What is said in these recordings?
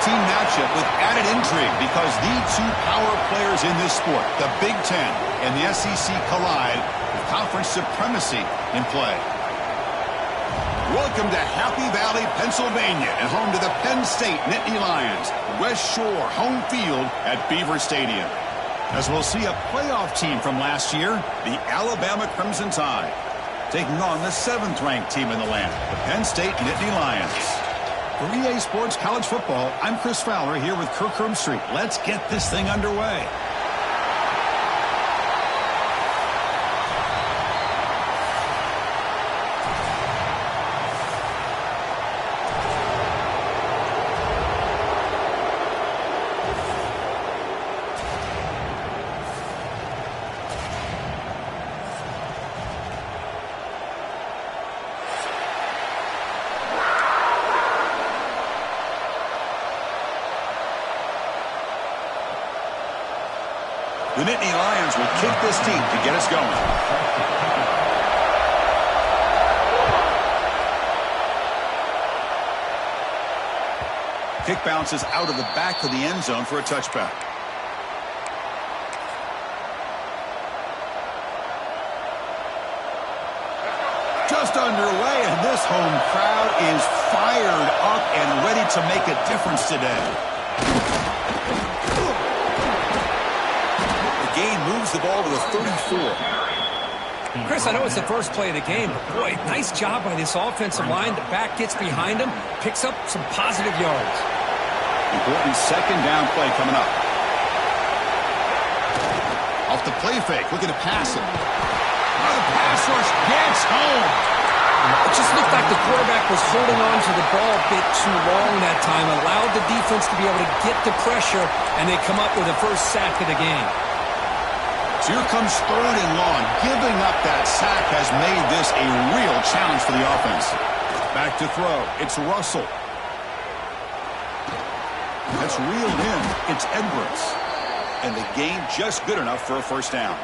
team matchup with added intrigue because the two power players in this sport, the Big Ten and the SEC, collide with conference supremacy in play. Welcome to Happy Valley, Pennsylvania, and home to the Penn State Nittany Lions. West Shore home field at Beaver Stadium. As we'll see a playoff team from last year, the Alabama Crimson Tide, taking on the 7th-ranked team in the land, the Penn State Nittany Lions. For EA Sports College Football, I'm Chris Fowler here with Kirk Herbstreit. Let's get this thing underway. The Nittany Lions will kick this team to get us going. Kick bounces out of the back of the end zone for a touchback. Just underway, and this home crowd is fired up and ready to make a difference today. Gain moves the ball to the 34. Chris, I know it's the first play of the game, but boy, nice job by this offensive line. The back gets behind him, picks up some positive yards. Important second down play coming up. Off the play fake, looking to pass it. Oh, the pass rush gets home. It just looked like the quarterback was holding on to the ball a bit too long that time, allowed the defense to be able to get the pressure, and they come up with the first sack of the game. So here comes 3rd and long. Giving up that sack has made this a real challenge for the offense. Back to throw. It's Russell. That's reeled in. It's Edwards. And the gain just good enough for a first down.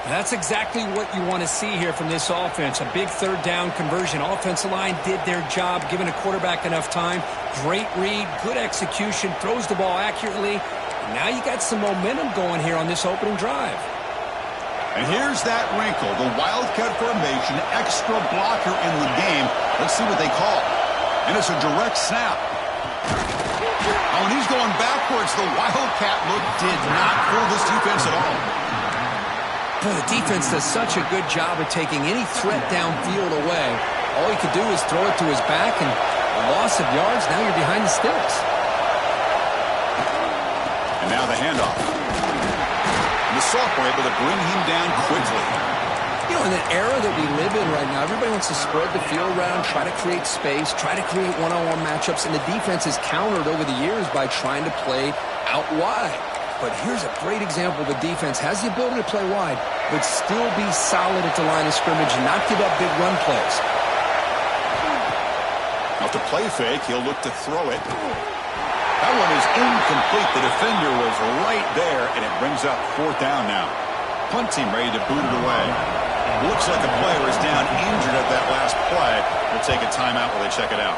That's exactly what you want to see here from this offense. A big 3rd down conversion. Offensive line did their job, giving a quarterback enough time. Great read, good execution, throws the ball accurately. Now you got some momentum going here on this opening drive. And here's that wrinkle, the Wildcat formation, extra blocker in the game. Let's see what they call. And it's a direct snap. Oh, and he's going backwards. The Wildcat look did not fool this defense at all. Boy, the defense does such a good job of taking any threat downfield away. All he could do is throw it to his back, and a loss of yards, now you're behind the sticks. And now the handoff. And the sophomore able to bring him down quickly. You know, in the era that we live in right now, everybody wants to spread the field around, try to create space, try to create one-on-one matchups, and the defense has countered over the years by trying to play out wide. But here's a great example. The defense has the ability to play wide, but still be solid at the line of scrimmage and not give up big run plays. Off the play fake, he'll look to throw it. That one is incomplete. The defender was right there, and it brings up 4th down now. Punt team ready to boot it away. Looks like a player is down injured at that last play. We'll take a timeout while they check it out.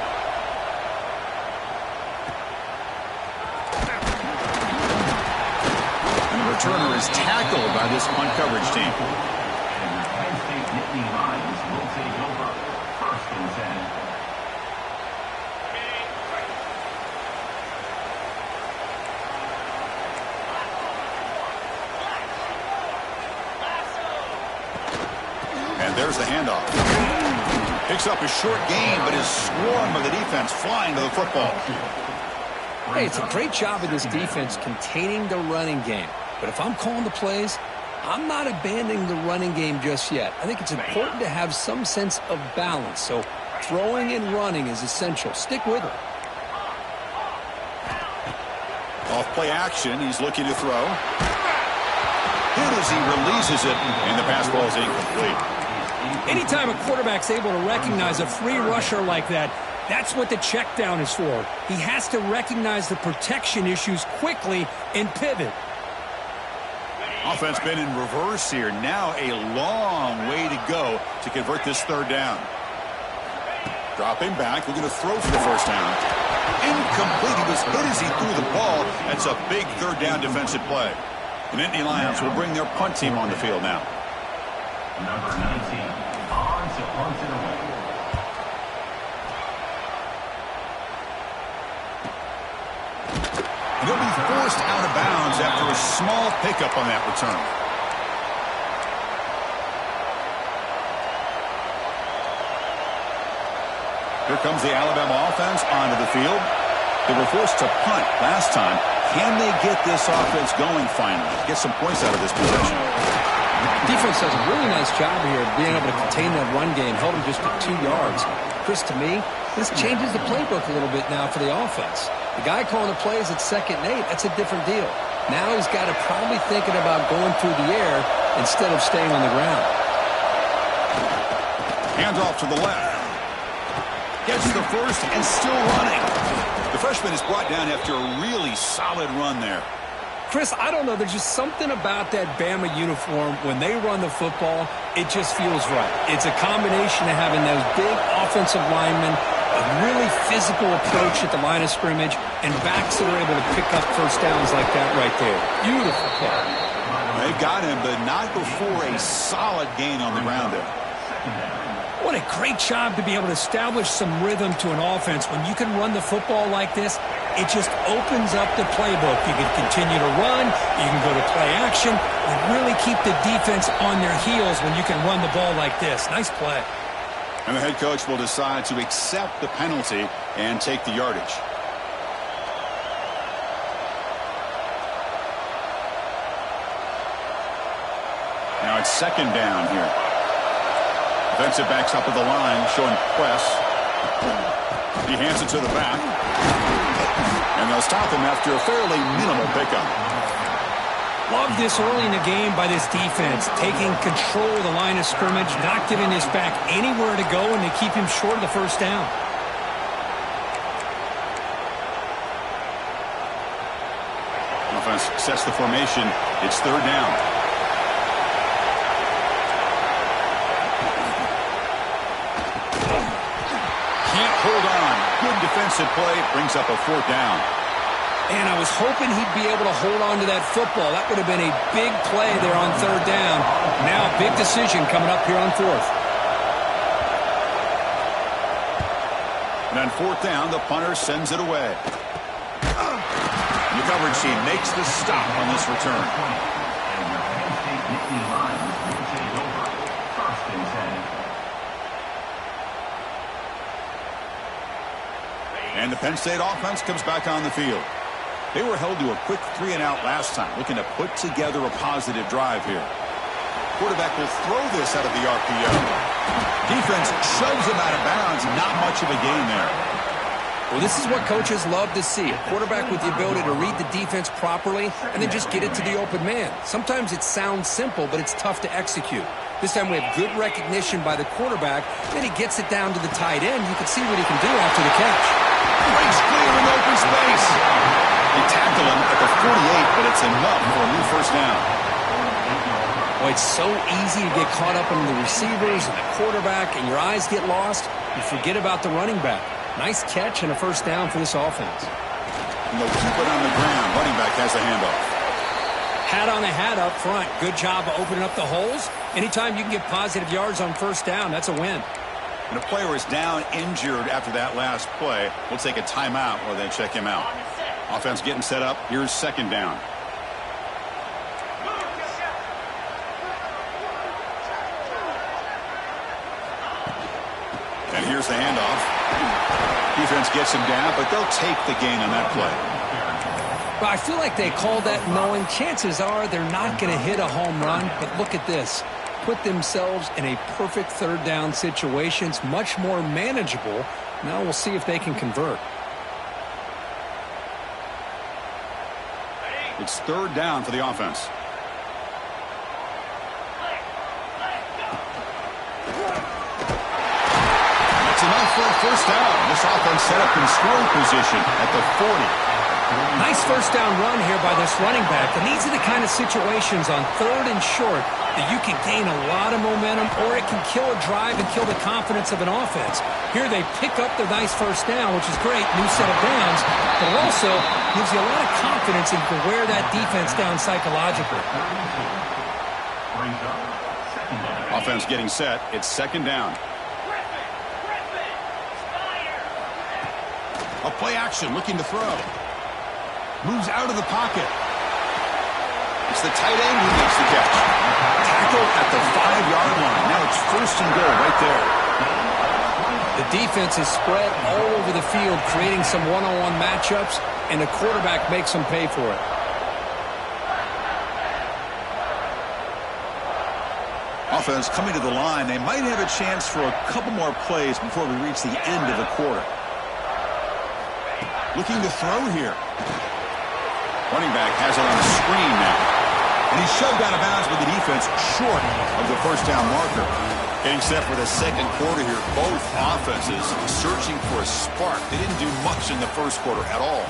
And the returner is tackled by this punt coverage team. And the Penn State Nittany Lions will take over 1st and 10. There's the handoff. Picks up a short gain, but is swarmed by the defense flying to the football. Hey, it's a great job of this defense containing the running game. But if I'm calling the plays, I'm not abandoning the running game just yet. I think it's important to have some sense of balance. So throwing and running is essential. Stick with it. Off play action, he's looking to throw. Hit as he releases it, and the pass ball is incomplete. Anytime a quarterback's able to recognize a free rusher like that, that's what the check down is for. He has to recognize the protection issues quickly and pivot. Offense been in reverse here. Now a long way to go to convert this 3rd down. Dropping back, looking to throw for the first down. Incomplete. He was hit as he threw the ball. That's a big third down defensive play. The Nittany Lions will bring their punt team on the field now. Number 19 on to punt it away. And he'll be forced out of bounds after a small pickup on that return. Here comes the Alabama offense onto the field. They were forced to punt last time. Can they get this offense going finally? Get some points out of this possession. Defense does a really nice job here of being able to contain that run game, held them just to 2 yards. Chris, to me, this changes the playbook a little bit now for the offense. The guy calling the plays at 2nd and 8, that's a different deal. Now he's got to probably thinking about going through the air instead of staying on the ground. Hands off to the left. Gets the first and still running. The freshman is brought down after a really solid run there. Chris, I don't know. There's just something about that BAMA uniform. When they run the football, it just feels right. It's a combination of having those big offensive linemen, a really physical approach at the line of scrimmage, and backs that are able to pick up first downs like that right there. Beautiful play. They've got him, but not before a solid gain on the ground there. What a great job to be able to establish some rhythm to an offense. When you can run the football like this, it just opens up the playbook. You can continue to run, you can go to play action, and really keep the defense on their heels when you can run the ball like this. Nice play. And the head coach will decide to accept the penalty and take the yardage. Now it's 2nd down here. Defensive backs up at the line, showing press. He hands it to the back. And they'll stop him after a fairly minimal pickup. Love this early in the game by this defense, taking control of the line of scrimmage, not giving his back anywhere to go, and they keep him short of the first down. Offense sets the formation. It's 3rd down. Hold on. Good defensive play. Brings up a 4th down. And I was hoping he'd be able to hold on to that football. That would have been a big play there on 3rd down. Now a big decision coming up here on 4th. And on 4th down, the punter sends it away. The coverage team makes the stop on this return. And the Penn State Nittany Lions will take over. 1st and 10. And the Penn State offense comes back on the field. They were held to a quick 3-and-out last time, looking to put together a positive drive here. Quarterback will throw this out of the RPO. Defense shoves him out of bounds. Not much of a gain there. Well, this is what coaches love to see. A quarterback with the ability to read the defense properly and then just get it to the open man. Sometimes it sounds simple, but it's tough to execute. This time we have good recognition by the quarterback. Then he gets it down to the tight end. You can see what he can do after the catch. Breaks clear in open space. They tackle him at the 48, but it's enough for a new first down. Well, it's so easy to get caught up in the receivers and the quarterback, and your eyes get lost. You forget about the running back. Nice catch and a first down for this offense. And they'll keep it on the ground. Running back has the handoff. Hat on a hat up front. Good job of opening up the holes. Anytime you can get positive yards on first down, that's a win. And a player is down injured after that last play. We'll take a timeout while they check him out. Offense getting set up. Here's 2nd down. And here's the handoff. Defense gets him down, but they'll take the gain on that play. Well, I feel like they called that knowing chances are they're not going to hit a home run, but look at this. Put themselves in a perfect 3rd down situation. It's much more manageable. Now we'll see if they can convert. It's 3rd down for the offense. That's enough for a first down. This offense set up in scoring position at the 40. Nice first down run here by this running back. And these are the kind of situations on 3rd and short that you can gain a lot of momentum, or it can kill a drive and kill the confidence of an offense. Here they pick up the nice first down, which is great, new set of downs, but it also gives you a lot of confidence and you can wear that defense down psychologically. Offense getting set. It's 2nd down. A play action looking to throw. Moves out of the pocket. It's the tight end who makes the catch. Tackled at the 5-yard line. Now it's 1st and goal right there. The defense is spread all over the field, creating some one-on-one matchups, and the quarterback makes them pay for it. Offense coming to the line. They might have a chance for a couple more plays before we reach the end of the quarter. Looking to throw here. Running back has it on the screen now. And he's shoved out of bounds with the defense short of the 1st down marker. Getting set for the 2nd quarter here. Both offenses searching for a spark. They didn't do much in the 1st quarter at all.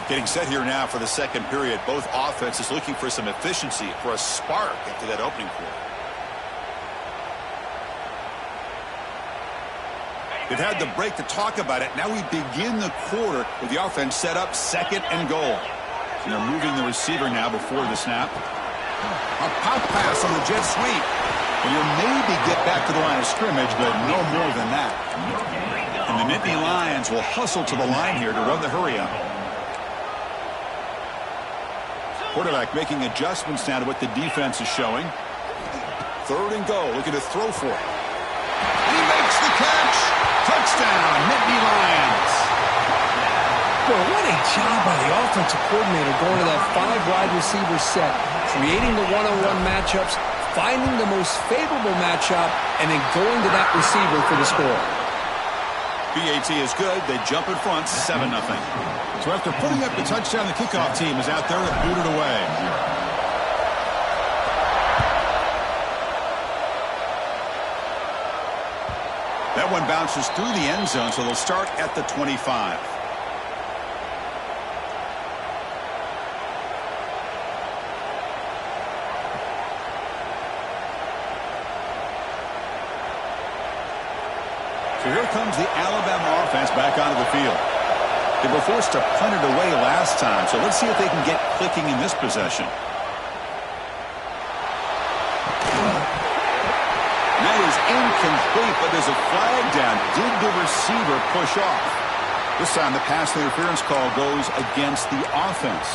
Getting set here now for the 2nd period. Both offenses looking for some efficiency, for a spark into that opening quarter. They've had the break to talk about it. Now we begin the quarter with the offense set up 2nd and goal. And they're moving the receiver now before the snap. A pop pass on the jet sweep. And you'll maybe get back to the line of scrimmage, but no more than that. And the Nittany Lions will hustle to the line here to run the hurry up. Quarterback making adjustments now to what the defense is showing. 3rd and goal, looking to throw for it. And he makes the catch. Touchdown, Nittany Lions. Boy, what a job by the offensive coordinator going to that 5-wide receiver set, creating the one-on-one matchups, finding the most favorable matchup, and then going to that receiver for the score. BAT is good. They jump in front, 7-0. So after putting up the touchdown, the kickoff team is out there and booted away. That one bounces through the end zone, so they'll start at the 25. So here comes the Alabama offense back onto the field. They were forced to punt it away last time, so let's see if they can get clicking in this possession. That is incomplete, but there's a flag down. Did the receiver push off? This time the pass interference call goes against the offense.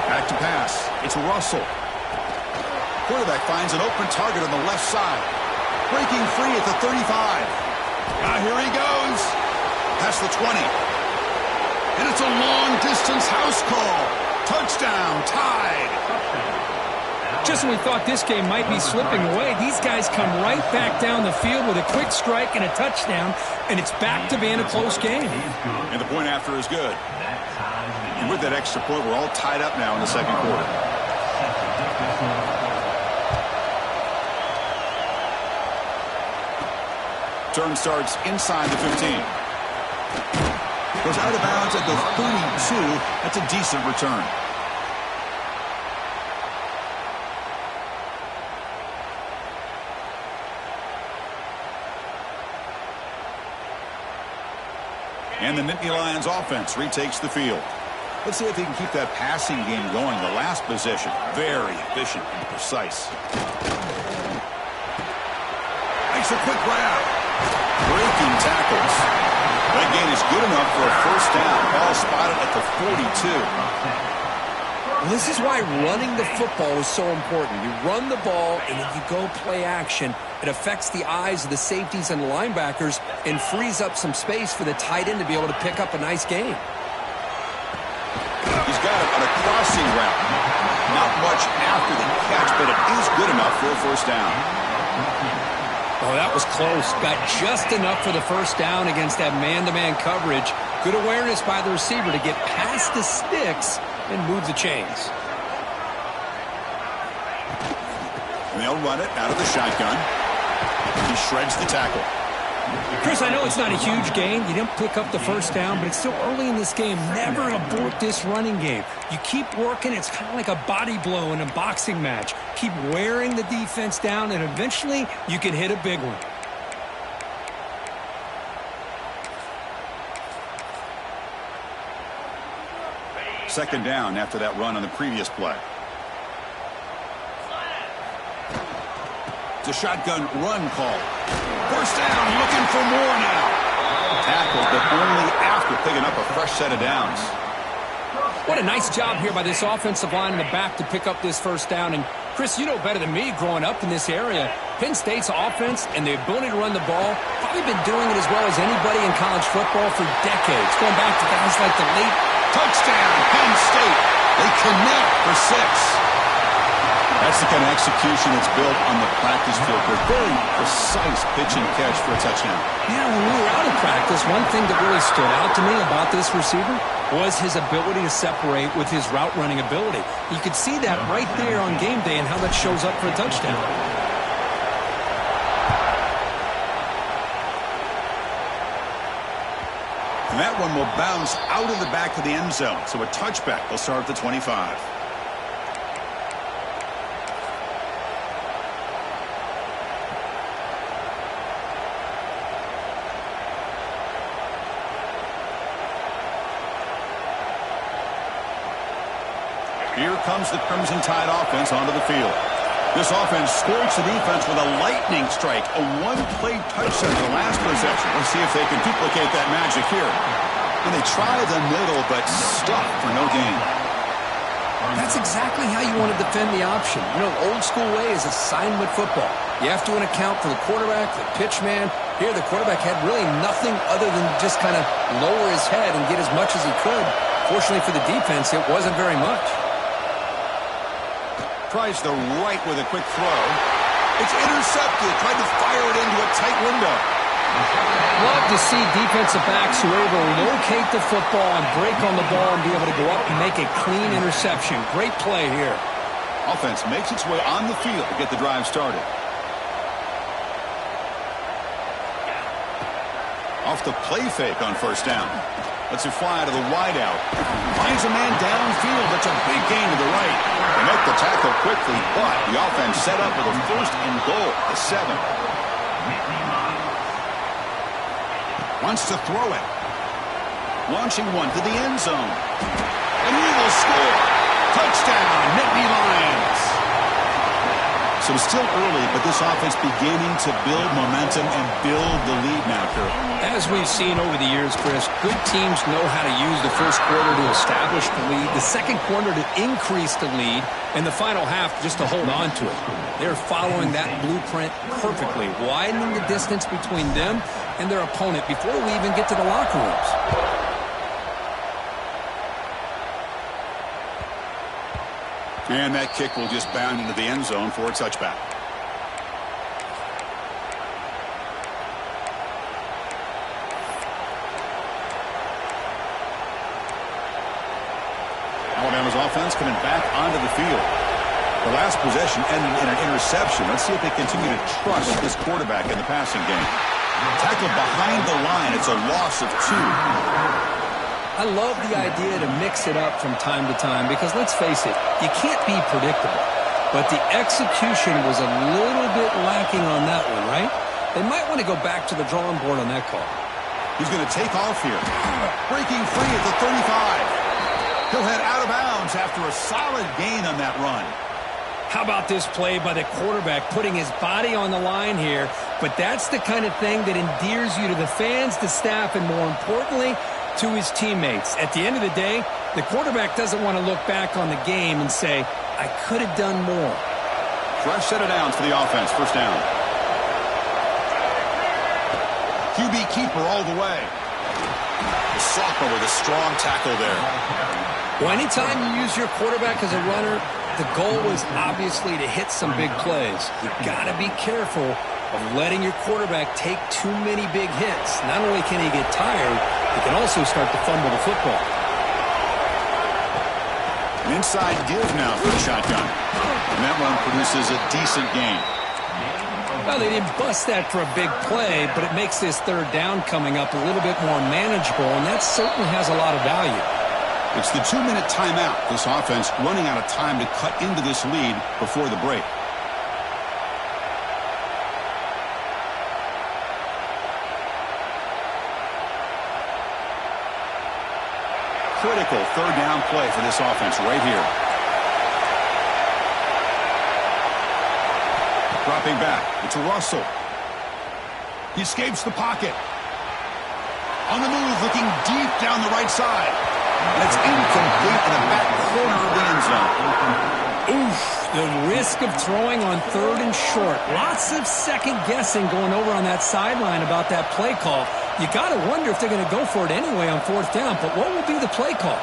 Back to pass. It's Russell. Quarterback finds an open target on the left side. Breaking free at the 35. Now here he goes. Past the 20. And it's a long-distance house call. Touchdown, tied. Just when we thought this game might be slipping away, these guys come right back down the field with a quick strike and a touchdown, and it's back to being a close game. And the point after is good. And with that extra point, we're all tied up now in the 2nd quarter. Turn starts inside the 15. Goes out of bounds at the 32. That's a decent return. And the Nittany Lions offense retakes the field. Let's see if they can keep that passing game going. The last possession, very efficient and precise. Makes a quick grab. Breaking tackles. That gain is good enough for a 1st down. Ball spotted at the 42. Well, this is why running the football is so important. You run the ball and then you go play action. It affects the eyes of the safeties and the linebackers and frees up some space for the tight end to be able to pick up a nice gain. He's got it on a crossing route. Not much after the catch, but it is good enough for a 1st down. Oh, that was close. Got just enough for the 1st down against that man-to-man coverage. Good awareness by the receiver to get past the sticks and move the chains. And they'll run it out of the shotgun. He shreds the tackle. Chris, I know it's not a huge gain. You didn't pick up the first down, but it's still early in this game. Never abort this running game. You keep working. It's kind of like a body blow in a boxing match. Keep wearing the defense down, and eventually you can hit a big one. Second down after that run on the previous play. It's a shotgun run call. First down, looking for more now. Tackled, but only after picking up a fresh set of downs. What a nice job here by this offensive line in the back to pick up this first down. And, Chris, you know better than me growing up in this area, Penn State's offense and the ability to run the ball, probably been doing it as well as anybody in college football for decades, going back to guys like the late. Touchdown, Penn State. They connect for 6. That's the kind of execution that's built on the practice field. A very precise pitch and catch for a touchdown. Yeah, when we were out of practice, one thing that really stood out to me about this receiver was his ability to separate with his route running ability. You could see that right there on game day and how that shows up for a touchdown. And that one will bounce out of the back of the end zone. So a touchback will start at the 25. Here comes the Crimson Tide offense onto the field. This offense scorched the defense with a lightning strike, a one-play touchdown in the last possession. Let's see if they can duplicate that magic here. And they try the middle, but stuck for no gain. That's exactly how you want to defend the option. You know, old school way is assignment football. You have to account for the quarterback, the pitch man. Here, the quarterback had really nothing other than just kind of lower his head and get as much as he could. Fortunately for the defense, it wasn't very much. Tries the right with a quick throw. It's intercepted. Tried to fire it into a tight window. Love to see defensive backs who are able to locate the football and break on the ball and be able to go up and make a clean interception. Great play here. Offense makes its way on the field to get the drive started. Off the play fake on first down. Lets it fly to the wideout. Finds a man downfield. That's a big gain to the right. They make the tackle quickly, but the offense set up with a first and goal at 7. Wants to throw it. Launching one to the end zone. And he will score. Touchdown, Nittany Lions. So it's still early, but this offense beginning to build momentum and build the lead now, Kurt. As we've seen over the years, Chris, good teams know how to use the first quarter to establish the lead, the second quarter to increase the lead, and the final half just to hold on to it. They're following that blueprint perfectly, widening the distance between them and their opponent before we even get to the locker rooms. And that kick will just bound into the end zone for a touchback. Alabama's offense coming back onto the field. The last possession ended in an interception. Let's see if they continue to trust this quarterback in the passing game. Tackled behind the line. It's a loss of 2. I love the idea to mix it up from time to time because, let's face it, you can't be predictable. But the execution was a little bit lacking on that one, right? They might want to go back to the drawing board on that call. He's going to take off here. Breaking free at the 35. He'll head out of bounds after a solid gain on that run. How about this play by the quarterback, putting his body on the line here? But that's the kind of thing that endears you to the fans, the staff, and more importantly, to his teammates. At the end of the day, the quarterback doesn't want to look back on the game and say, I could have done more. Fresh set of downs for the offense. First down. QB keeper all the way. The sophomore with a strong tackle there. Well, anytime you use your quarterback as a runner, the goal is obviously to hit some big plays. You've got to be careful of letting your quarterback take too many big hits. Not only can he get tired, he can also start to fumble the football. An inside give now for the shotgun. And that one produces a decent gain. Well, they didn't bust that for a big play, but it makes this third down coming up a little bit more manageable, and that certainly has a lot of value. It's the 2-minute timeout. This offense running out of time to cut into this lead before the break. Critical third down play for this offense right here. Dropping back. It's Russell. He escapes the pocket. On the move, looking deep down the right side. And it's incomplete in the back corner of the end zone. Oof, the risk of throwing on third and short. Lots of second guessing going over on that sideline about that play call. You got to wonder if they're going to go for it anyway on fourth down, but what will be the play call?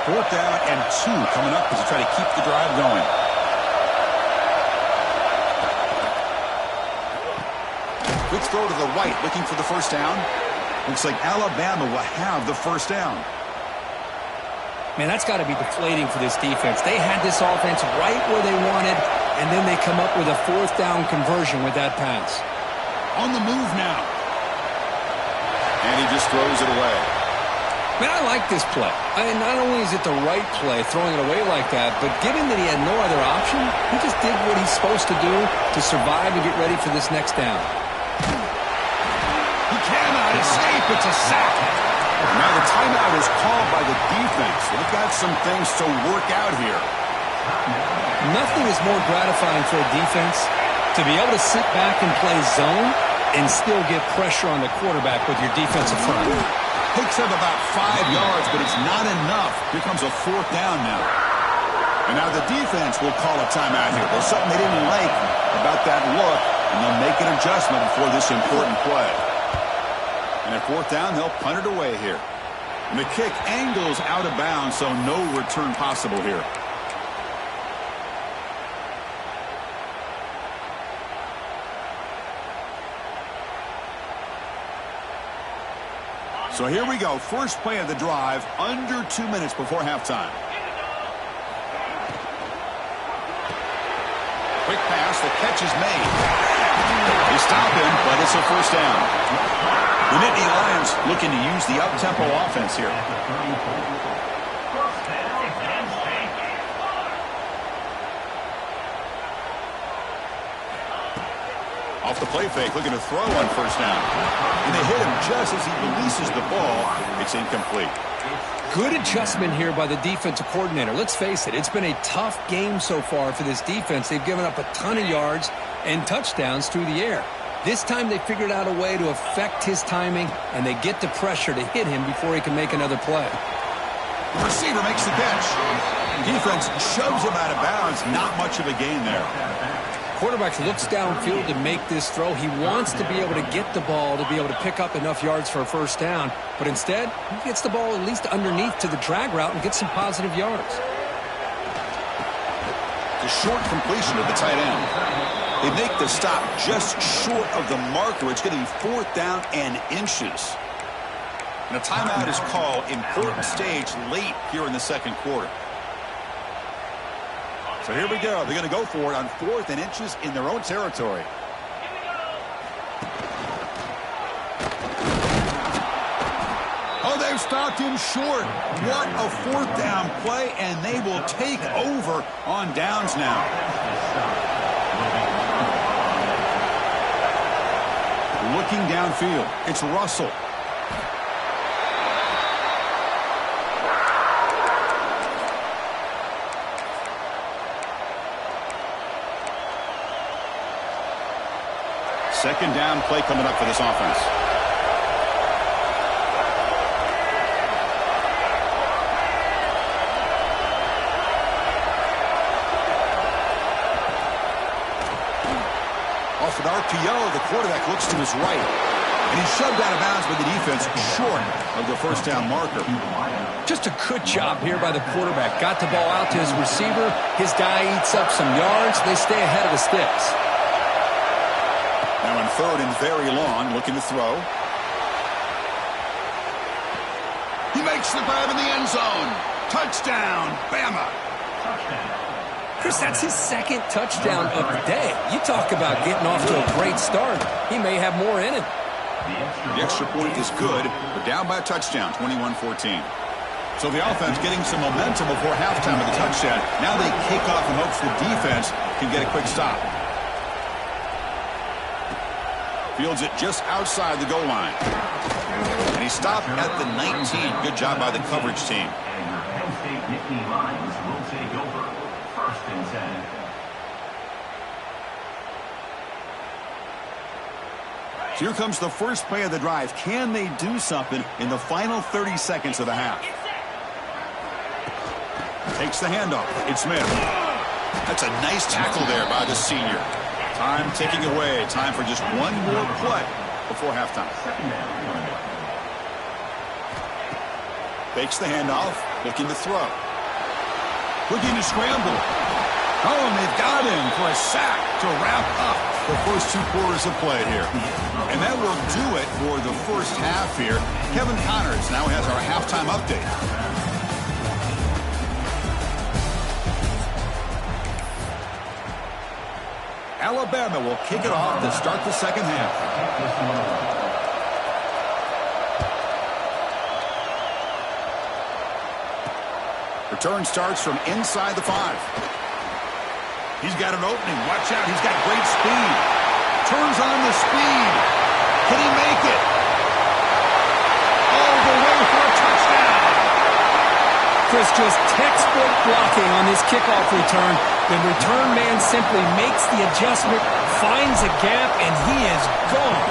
Fourth down and 2 coming up as they try to keep the drive going. Quick throw to the right, looking for the first down. Looks like Alabama will have the first down. Man, that's got to be deflating for this defense. They had this offense right where they wanted, and then they come up with a fourth down conversion with that pass. On the move now. And he just throws it away. Man, I like this play. I mean, not only is it the right play, throwing it away like that, but given that he had no other option, he just did what he's supposed to do to survive and get ready for this next down. He cannot escape. It's a sack. Now the timeout is called by the defense. They've got some things to work out here. Nothing is more gratifying for a defense to be able to sit back and play zone and still get pressure on the quarterback with your defensive front. Picks up about 5 yards, but it's not enough. Here comes a fourth down now. And now the defense will call a timeout here. There's something they didn't like about that look, and they'll make an adjustment before this important play. And at fourth down, they'll punt it away here. And the kick angles out of bounds, so no return possible here. So here we go. First play of the drive, under 2 minutes before halftime. Quick pass, the catch is made. They stop him, but it's a first down. The Nittany Lions looking to use the up-tempo offense here. Off the play fake, looking to throw on first down. And they hit him just as he releases the ball. It's incomplete. Good adjustment here by the defensive coordinator. Let's face it, it's been a tough game so far for this defense. They've given up a ton of yards and touchdowns through the air. This time they figured out a way to affect his timing, and they get the pressure to hit him before he can make another play. The receiver makes the catch. Defense shoves him out of bounds. Not much of a gain there. Quarterback looks downfield to make this throw. He wants to be able to get the ball to be able to pick up enough yards for a first down, but instead he gets the ball at least underneath to the drag route and gets some positive yards. The short completion of the tight end. They make the stop just short of the marker. It's going to be fourth down and inches. And a timeout is called. Important stage late here in the second quarter. So here we go. They're going to go for it on fourth and inches in their own territory. Oh, they've stopped him short. What a fourth down play, and they will take over on downs now. Looking downfield, it's Russell. Second down play coming up for this offense. Off an RPO, the quarterback looks to his right. And he's shoved out of bounds by the defense short of the first down marker. Just a good job here by the quarterback. Got the ball out to his receiver. His guy eats up some yards. They stay ahead of the sticks. Now in third and very long, looking to throw. He makes the grab in the end zone. Touchdown, BAMA. Chris, that's his second touchdown of the day. You talk about getting off to a great start. He may have more in him. The extra point is good, but down by a touchdown, 21-14. So the offense getting some momentum before halftime of the touchdown. Now they kick off in hopes the defense can get a quick stop. Fields it just outside the goal line. And he stopped at the 19. Good job by the coverage team. And your Penn State Nittany Lions will take over. 1st and 10. Here comes the first play of the drive. Can they do something in the final 30 seconds of the half? Takes the handoff. It's Smith. That's a nice tackle there by the senior. Time ticking away. Time for just one more play before halftime. Fakes the handoff. Looking to throw. Looking to scramble. Oh, and they've got him for a sack to wrap up the first 2 quarters of play here. And that will do it for the first half here. Kevin Connors now has our halftime update. Alabama will kick it off to start the second half. Return starts from inside the 5. He's got an opening. Watch out. He's got great speed. Turns on the speed. Can he make it? All the way for a touchdown. Chris, just textbook blocking on this kickoff return. The return man simply makes the adjustment, finds a gap, and he is gone.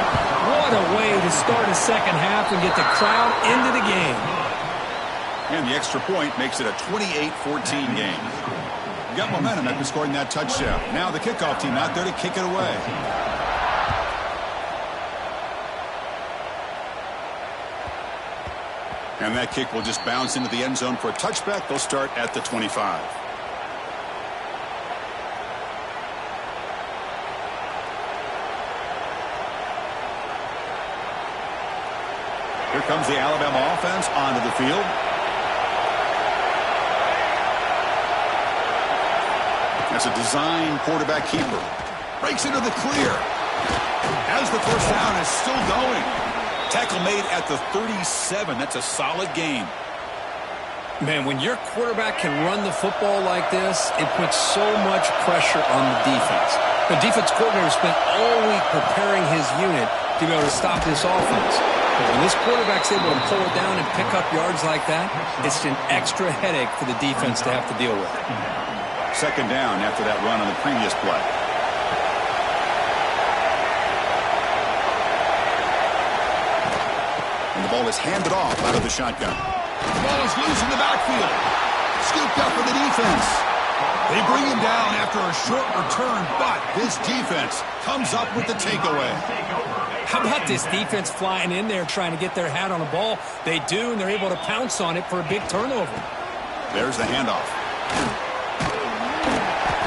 What a way to start a second half and get the crowd into the game. And the extra point makes it a 28-14 game. You got momentum after scoring that touchdown. Now the kickoff team out there to kick it away. And that kick will just bounce into the end zone for a touchback. They'll start at the 25. Here comes the Alabama offense onto the field. That's a design quarterback keeper. Breaks into the clear. As the first down is still going. Tackle made at the 37. That's a solid gain. Man, when your quarterback can run the football like this, it puts so much pressure on the defense. The defense coordinator spent all week preparing his unit to be able to stop this offense. But when this quarterback's able to pull it down and pick up yards like that, it's an extra headache for the defense to have to deal with. Second down after that run on the previous play. And the ball is handed off out of the shotgun. The ball is loose in the backfield. Scooped up for the defense. They bring him down after a short return, but this defense comes up with the takeaway. How about this defense flying in there trying to get their hat on the ball? They do, and they're able to pounce on it for a big turnover. There's the handoff.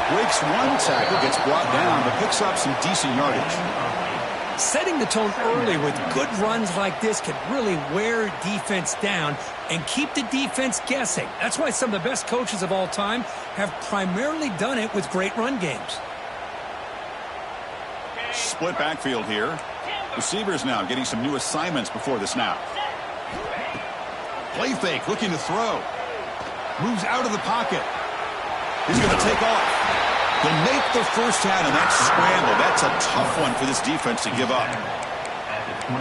Breaks one tackle, gets brought down, but picks up some decent yardage. Setting the tone early with good runs like this could really wear defense down and keep the defense guessing. That's why some of the best coaches of all time have primarily done it with great run games. Split backfield here. Receivers now getting some new assignments before the snap. Play fake, looking to throw. Moves out of the pocket. He's going to take off. He'll make the first down, and that scramble. That's a tough one for this defense to give up.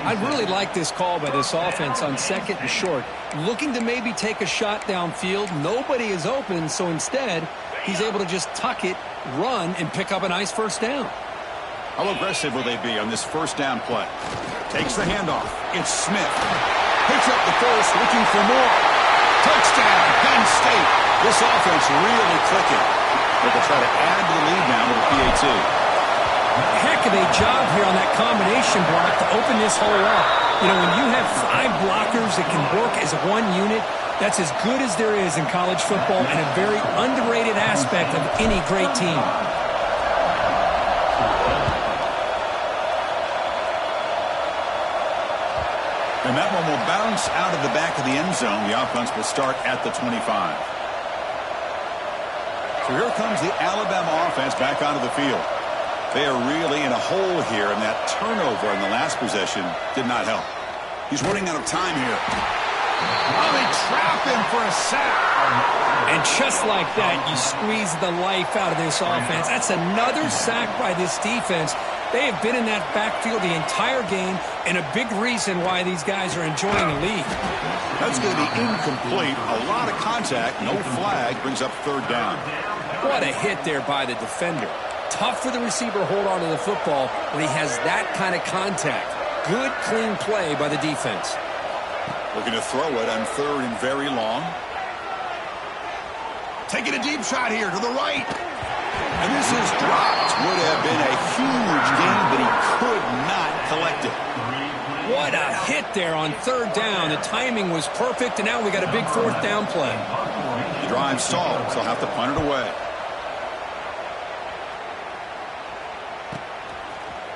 I really like this call by this offense on second and short. Looking to maybe take a shot downfield. Nobody is open, so instead, he's able to just tuck it, run, and pick up a nice first down. How aggressive will they be on this first down play? Takes the handoff. It's Smith. Picks up the first, looking for more. Touchdown, Penn State. This offense really clicking. They will try to add to the lead now with the PAT. Heck of a job here on that combination block to open this hole up. You know, when you have 5 blockers that can work as one unit, that's as good as there is in college football and a very underrated aspect of any great team. And that one will bounce out of the back of the end zone. The offense will start at the 25. So here comes the Alabama offense back onto the field. They are really in a hole here, and that turnover in the last possession did not help. He's running out of time here. Oh, they trap him for a sack. And just like that, you squeeze the life out of this offense. That's another sack by this defense. They have been in that backfield the entire game, and a big reason why these guys are enjoying the lead. That's going to be incomplete. A lot of contact. No flag. Brings up third down. What a hit there by the defender. Tough for the receiver to hold on to the football when he has that kind of contact. Good, clean play by the defense. Looking to throw it on third and very long. Taking a deep shot here to the right. And this is dropped. Would have been a huge gain, but he could not collect it. What a hit there on third down. The timing was perfect, and now we got a big fourth down play. The drive stalls. They'll have to punt it away.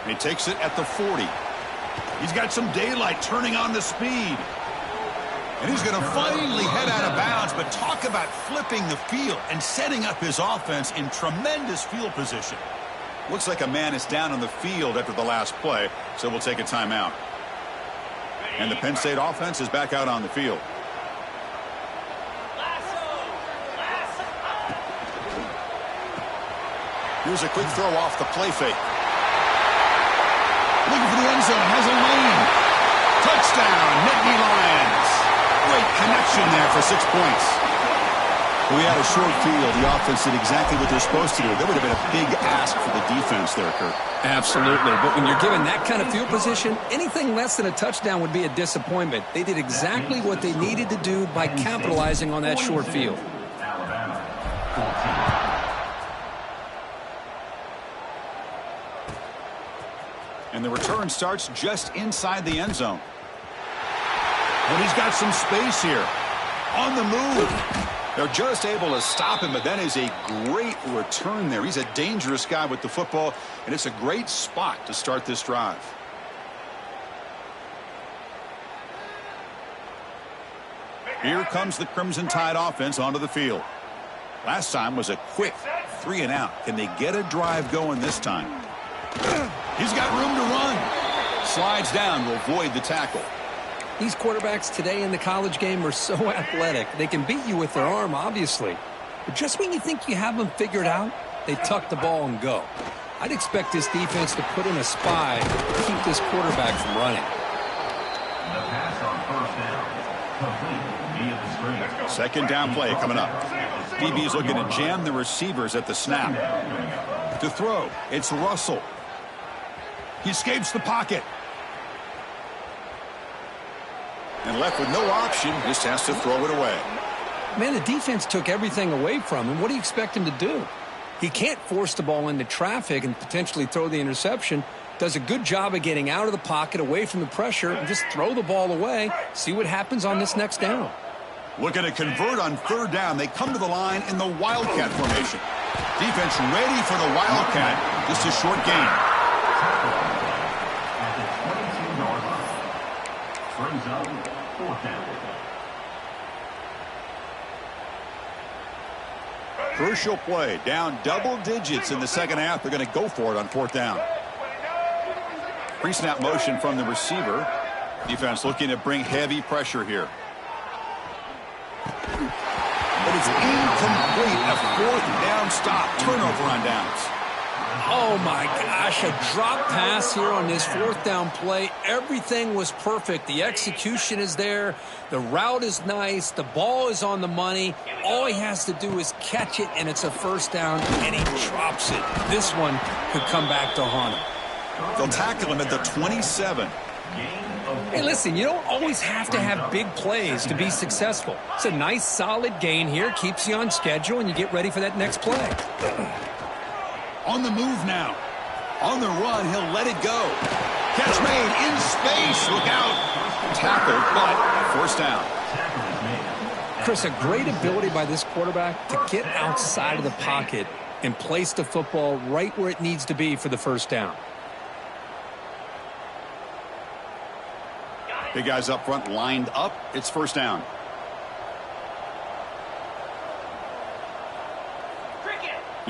He takes it at the 40. He's got some daylight turning on the speed. And he's going to finally head out of bounds, but talk about flipping the field and setting up his offense in tremendous field position. Looks like a man is down on the field after the last play, so we'll take a timeout. And the Penn State offense is back out on the field. Here's a quick throw off the play fake. Looking for the end zone, has a lane. Touchdown, Nittany Lions. Great connection there for 6 points. We had a short field. The offense did exactly what they're supposed to do. That would have been a big ask for the defense there, Kurt. Absolutely. But when you're given that kind of field position, anything less than a touchdown would be a disappointment. They did exactly what they needed to do by capitalizing on that short field. And the return starts just inside the end zone. And he's got some space here. On the move. They're just able to stop him, but that is a great return there. He's a dangerous guy with the football, and it's a great spot to start this drive. Here comes the Crimson Tide offense onto the field. Last time was a quick 3 and out. Can they get a drive going this time? He's got room to run. Slides down to avoid the tackle. These quarterbacks today in the college game are so athletic. They can beat you with their arm, obviously. But just when you think you have them figured out, they tuck the ball and go. I'd expect this defense to put in a spy to keep this quarterback from running. The pass on first down. Complete via the screen. Second down play coming up. DB's looking to jam the receivers at the snap. To throw, it's Russell. He escapes the pocket. And left with no option, just has to throw it away. Man, the defense took everything away from him. What do you expect him to do? He can't force the ball into traffic and potentially throw the interception. Does a good job of getting out of the pocket, away from the pressure, and just throw the ball away. See what happens on this next down. Looking to convert on third down. They come to the line in the Wildcat formation. Defense ready for the Wildcat. Just a short gain. At the 22-yard line. Brings up fourth down. Crucial play. Down double digits in the second half. They're going to go for it on fourth down. Pre-snap motion from the receiver. Defense looking to bring heavy pressure here. But it's incomplete. A fourth down stop. Turnover on downs. Oh, my gosh, a drop pass here on this fourth down play. Everything was perfect. The execution is there. The route is nice. The ball is on the money. All he has to do is catch it, and it's a first down, and he drops it. This one could come back to haunt him. They'll tackle him at the 27. Hey, listen, you don't always have to have big plays to be successful. It's a nice, solid gain here. Keeps you on schedule, and you get ready for that next play. On the move now. On the run, he'll let it go. Catch made in space. Look out. Tackled, but first down. Chris, a great ability by this quarterback to get outside of the pocket and place the football right where it needs to be for the first down. Big guys up front lined up. It's first down.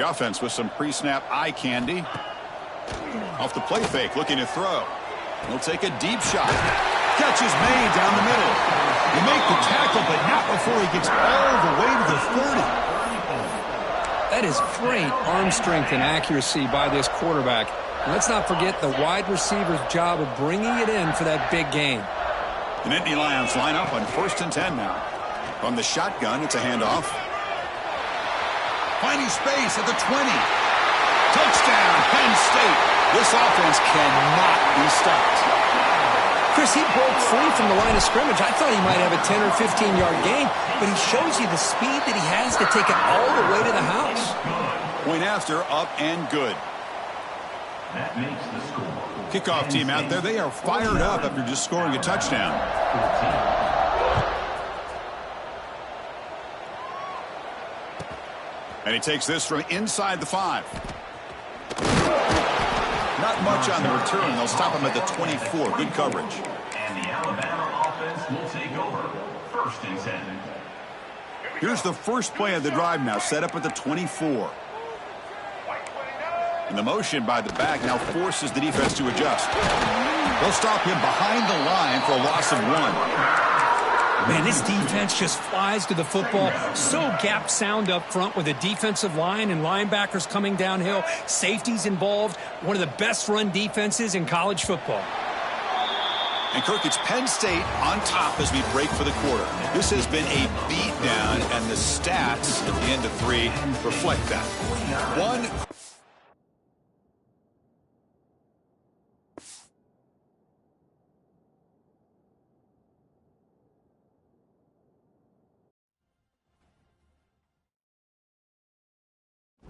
The offense with some pre-snap eye candy. Off the play fake, looking to throw. He'll take a deep shot. Catch is made down the middle. You make the tackle, but not before he gets all the way to the 30. That is great arm strength and accuracy by this quarterback. And let's not forget the wide receiver's job of bringing it in for that big game. The Nittany Lions line up on 1st and 10 now. From the shotgun, it's a handoff. Finding space at the 20. Touchdown, Penn State. This offense cannot be stopped. Chris, he broke free from the line of scrimmage. I thought he might have a 10 or 15-yard gain, but he shows you the speed that he has to take it all the way to the house. Point after, up and good. That makes the score. Kickoff team out there, they are fired up after just scoring a touchdown. And he takes this from inside the 5. Not much on the return. They'll stop him at the 24. Good coverage. And the Alabama offense will take over. 1st and 10. Here's the first play of the drive now, set up at the 24. And the motion by the back now forces the defense to adjust. They'll stop him behind the line for a loss of 1. Man, this defense just flies to the football. So gap sound up front with a defensive line and linebackers coming downhill. Safeties involved. One of the best run defenses in college football. And Kirk, it's Penn State on top as we break for the quarter. This has been a beatdown, and the stats at the end of 3 reflect that. 1